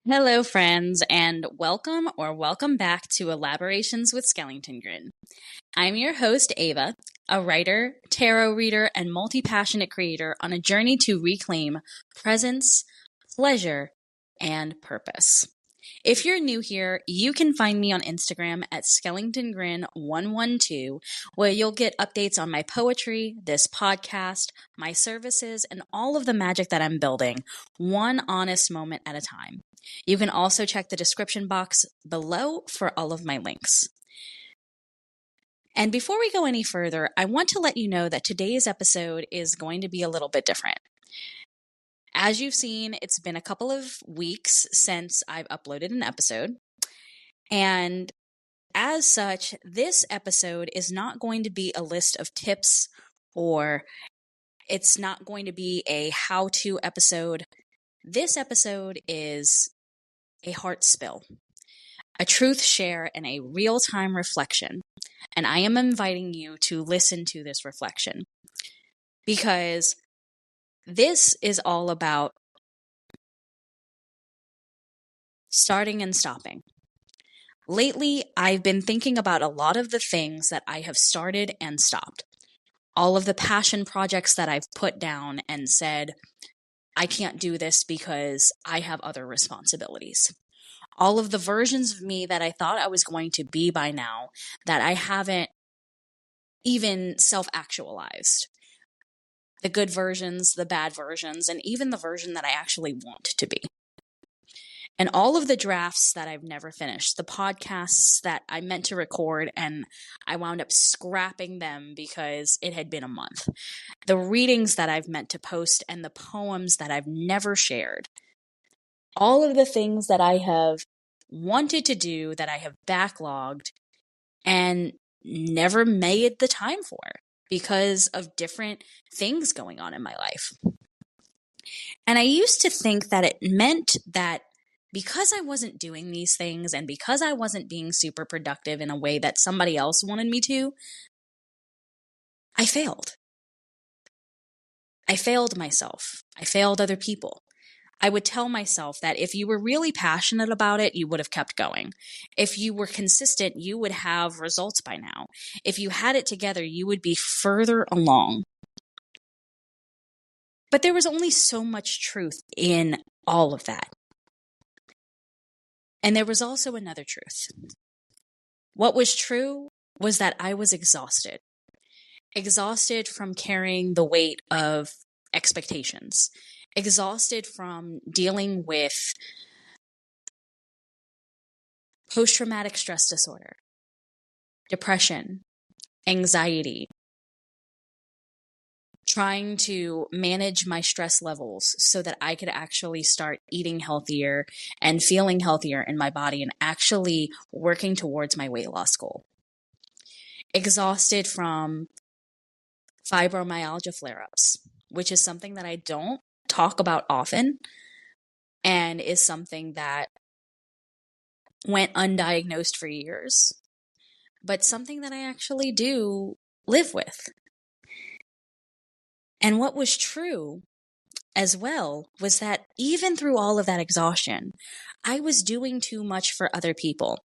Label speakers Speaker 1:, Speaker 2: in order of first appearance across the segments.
Speaker 1: Hello, friends, and welcome back to Elaborations with Skellington Grin. I'm your host, Ava, a writer, tarot reader, and multi-passionate creator on a journey to reclaim presence, pleasure, and purpose. If you're new here, you can find me on Instagram at SkellingtonGrin112, where you'll get updates on my poetry, this podcast, my services, and all of the magic that I'm building, one honest moment at a time. You can also check the description box below for all of my links. And before we go any further, I want to let you know that today's episode is going to be a little bit different. As you've seen, it's been a couple of weeks since I've uploaded an episode. And as such, this episode is not going to be a list of tips, or it's not going to be a how-to episode. This episode is a heart spill, a truth share, and a real-time reflection. And I am inviting you to listen to this reflection because this is all about starting and stopping. Lately, I've been thinking about a lot of the things that I have started and stopped. All of the passion projects that I've put down and said, I can't do this because I have other responsibilities. All of the versions of me that I thought I was going to be by now that I haven't even self-actualized. The good versions, the bad versions, and even the version that I actually want to be. And all of the drafts that I've never finished, the podcasts that I meant to record and I wound up scrapping them because it had been a month. The readings that I've meant to post and the poems that I've never shared. All of the things that I have wanted to do that I have backlogged and never made the time for because of different things going on in my life. And I used to think that it meant that because I wasn't doing these things and because I wasn't being super productive in a way that somebody else wanted me to, I failed. I failed myself. I failed other people. I would tell myself that if you were really passionate about it, you would have kept going. If you were consistent, you would have results by now. If you had it together, you would be further along. But there was only so much truth in all of that. And there was also another truth. What was true was that I was exhausted. Exhausted from carrying the weight of expectations. Exhausted from dealing with post-traumatic stress disorder, depression, anxiety, trying to manage my stress levels so that I could actually start eating healthier and feeling healthier in my body and actually working towards my weight loss goal. Exhausted from fibromyalgia flare-ups, which is something that I don't talk about often and is something that went undiagnosed for years, but something that I actually do live with. And what was true as well was that even through all of that exhaustion, I was doing too much for other people.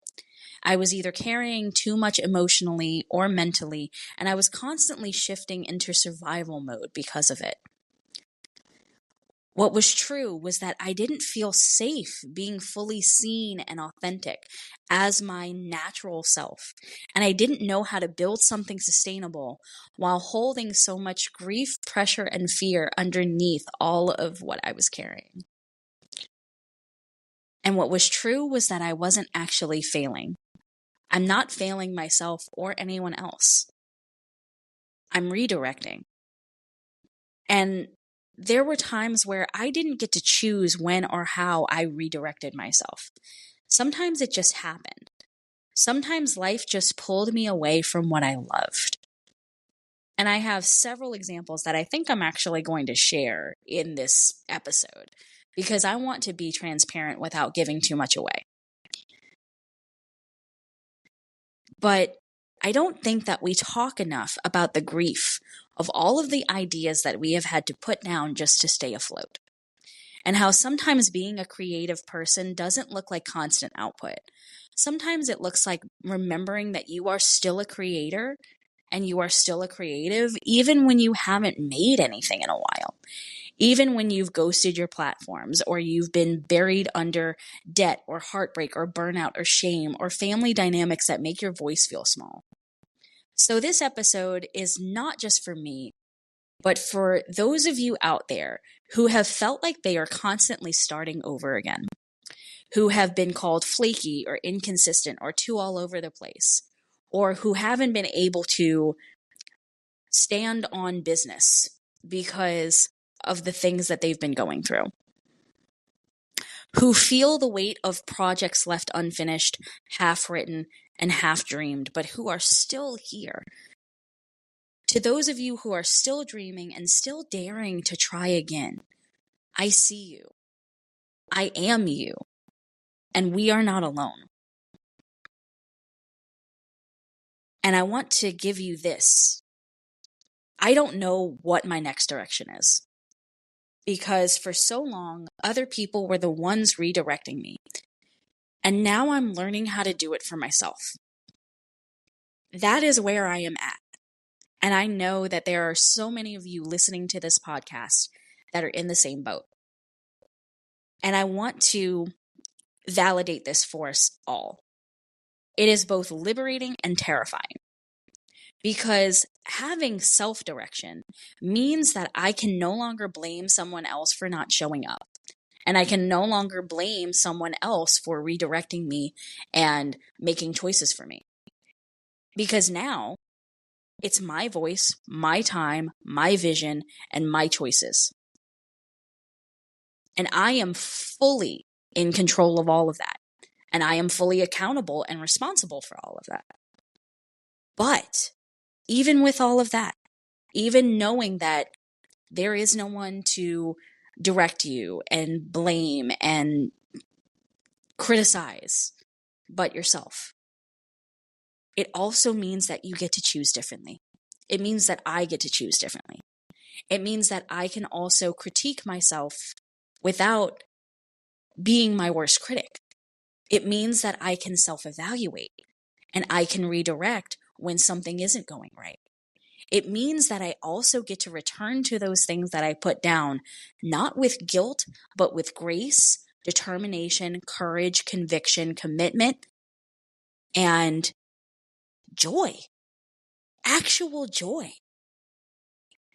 Speaker 1: I was either carrying too much emotionally or mentally, and I was constantly shifting into survival mode because of it. What was true was that I didn't feel safe being fully seen and authentic as my natural self. And I didn't know how to build something sustainable while holding so much grief, pressure, and fear underneath all of what I was carrying. And what was true was that I wasn't actually failing. I'm not failing myself or anyone else. I'm redirecting. And there were times where I didn't get to choose when or how I redirected myself. Sometimes it just happened. Sometimes life just pulled me away from what I loved. And I have several examples that I think I'm actually going to share in this episode because I want to be transparent without giving too much away. But I don't think that we talk enough about the grief of all of the ideas that we have had to put down just to stay afloat. and how sometimes being a creative person doesn't look like constant output. Sometimes it looks like remembering that you are still a creator and you are still a creative, even when you haven't made anything in a while. Even when you've ghosted your platforms, or you've been buried under debt or heartbreak or burnout or shame or family dynamics that make your voice feel small. So this episode is not just for me, but for those of you out there who have felt like they are constantly starting over again, who have been called flaky or inconsistent or too all over the place, or who haven't been able to stand on business because of the things that they've been going through, who feel the weight of projects left unfinished, half written, and half dreamed, but who are still here. To those of you who are still dreaming and still daring to try again, I see you. I am you. And we are not alone. And I want to give you this. I don't know what my next direction is, because for so long, other people were the ones redirecting me. And now I'm learning how to do it for myself. That is where I am at. And I know that there are so many of you listening to this podcast that are in the same boat. And I want to validate this for us all. It is both liberating and terrifying, because having self-direction means that I can no longer blame someone else for not showing up. And I can no longer blame someone else for redirecting me and making choices for me. Because now it's my voice, my time, my vision, and my choices. And I am fully in control of all of that. And I am fully accountable and responsible for all of that. But even with all of that, even knowing that there is no one to direct you and blame and criticize but yourself, it also means that you get to choose differently. It means that I get to choose differently. It means that I can also critique myself without being my worst critic. It means that I can self-evaluate and I can redirect when something isn't going right. It means that I also get to return to those things that I put down, not with guilt, but with grace, determination, courage, conviction, commitment, and joy. Actual joy.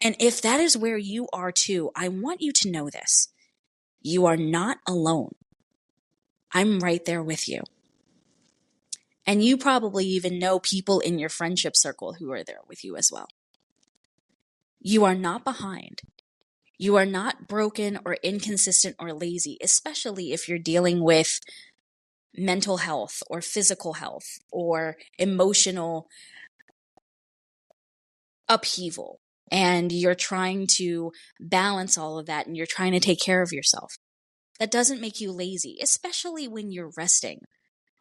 Speaker 1: And if that is where you are too, I want you to know this. You are not alone. I'm right there with you. And you probably even know people in your friendship circle who are there with you as well. You are not behind. You are not broken or inconsistent or lazy, especially if you're dealing with mental health or physical health or emotional upheaval. And you're trying to balance all of that and you're trying to take care of yourself. That doesn't make you lazy, especially when you're resting.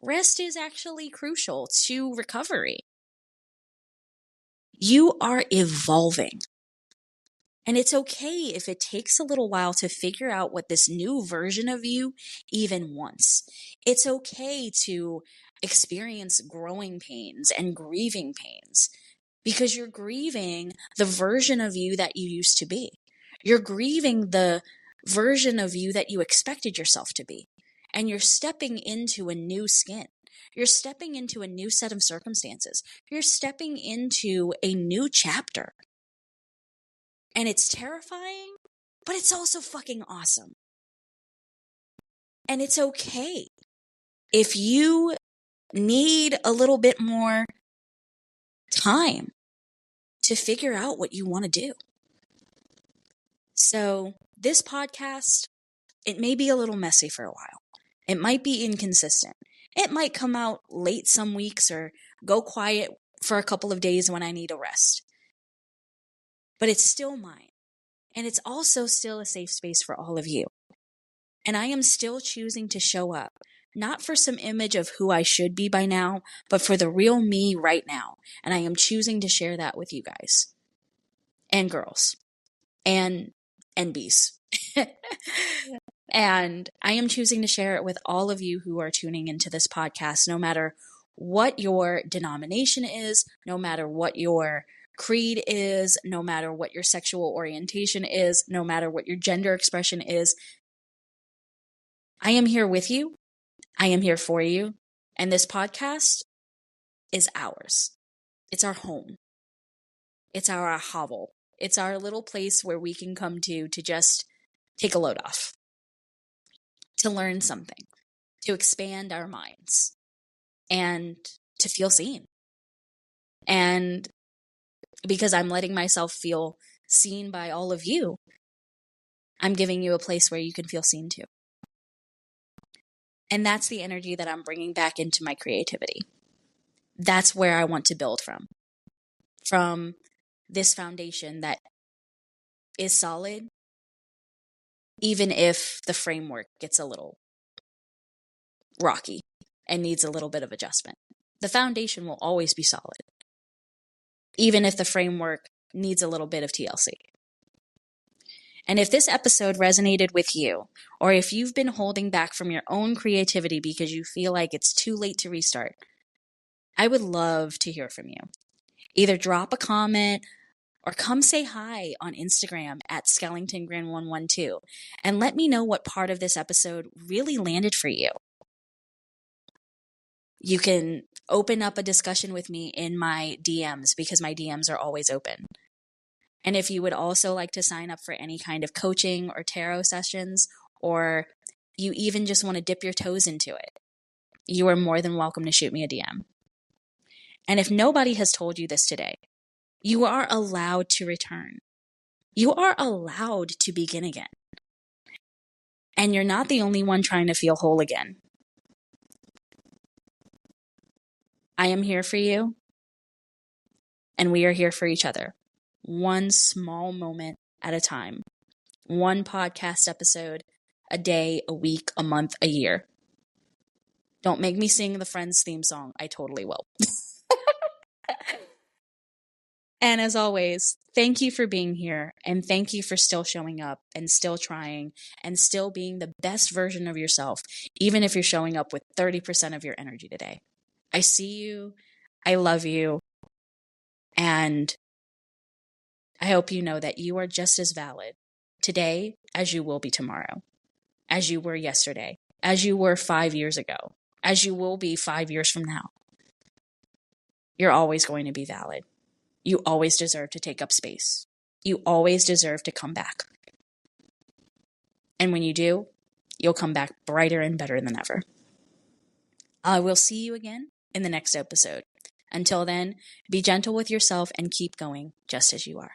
Speaker 1: Rest is actually crucial to recovery. You are evolving. And it's okay if it takes a little while to figure out what this new version of you even wants. It's okay to experience growing pains and grieving pains, because you're grieving the version of you that you used to be. You're grieving the version of you that you expected yourself to be. And you're stepping into a new skin. You're stepping into a new set of circumstances. You're stepping into a new chapter. And it's terrifying, but it's also fucking awesome. And it's okay if you need a little bit more time to figure out what you want to do. So this podcast, it may be a little messy for a while. It might be inconsistent. It might come out late some weeks or go quiet for a couple of days when I need a rest. But it's still mine. And it's also still a safe space for all of you. And I am still choosing to show up, not for some image of who I should be by now, but for the real me right now. And I am choosing to share that with you guys and girls and bees. And I am choosing to share it with all of you who are tuning into this podcast, no matter what your denomination is, no matter what your creed is, no matter what your sexual orientation is, no matter what your gender expression is. I am here with you. I am here for you. And this podcast is ours. It's our home. It's our hovel. It's our little place where we can come to just take a load off, to learn something, to expand our minds, and to feel seen. And because I'm letting myself feel seen by all of you, I'm giving you a place where you can feel seen too. And that's the energy that I'm bringing back into my creativity. That's where I want to build from this foundation that is solid, even if the framework gets a little rocky and needs a little bit of adjustment. The foundation will always be solid, even if the framework needs a little bit of TLC. And if this episode resonated with you, or if you've been holding back from your own creativity because you feel like it's too late to restart, I would love to hear from you. Either drop a comment or come say hi on Instagram at SkellingtonGran112 and let me know what part of this episode really landed for you. You can open up a discussion with me in my DMs because my DMs are always open. And if you would also like to sign up for any kind of coaching or tarot sessions, or you even just want to dip your toes into it, you are more than welcome to shoot me a DM. And if nobody has told you this today, you are allowed to return. You are allowed to begin again. And you're not the only one trying to feel whole again. I am here for you, and we are here for each other. One small moment at a time. One podcast episode a day, a week, a month, a year. Don't make me sing the Friends theme song. I totally will. And as always, thank you for being here, and thank you for still showing up and still trying and still being the best version of yourself, even if you're showing up with 30% of your energy today. I see you. I love you. And I hope you know that you are just as valid today as you will be tomorrow, as you were yesterday, as you were 5 years ago, as you will be 5 years from now. You're always going to be valid. You always deserve to take up space. You always deserve to come back. And when you do, you'll come back brighter and better than ever. I will see you again in the next episode. Until then, be gentle with yourself and keep going just as you are.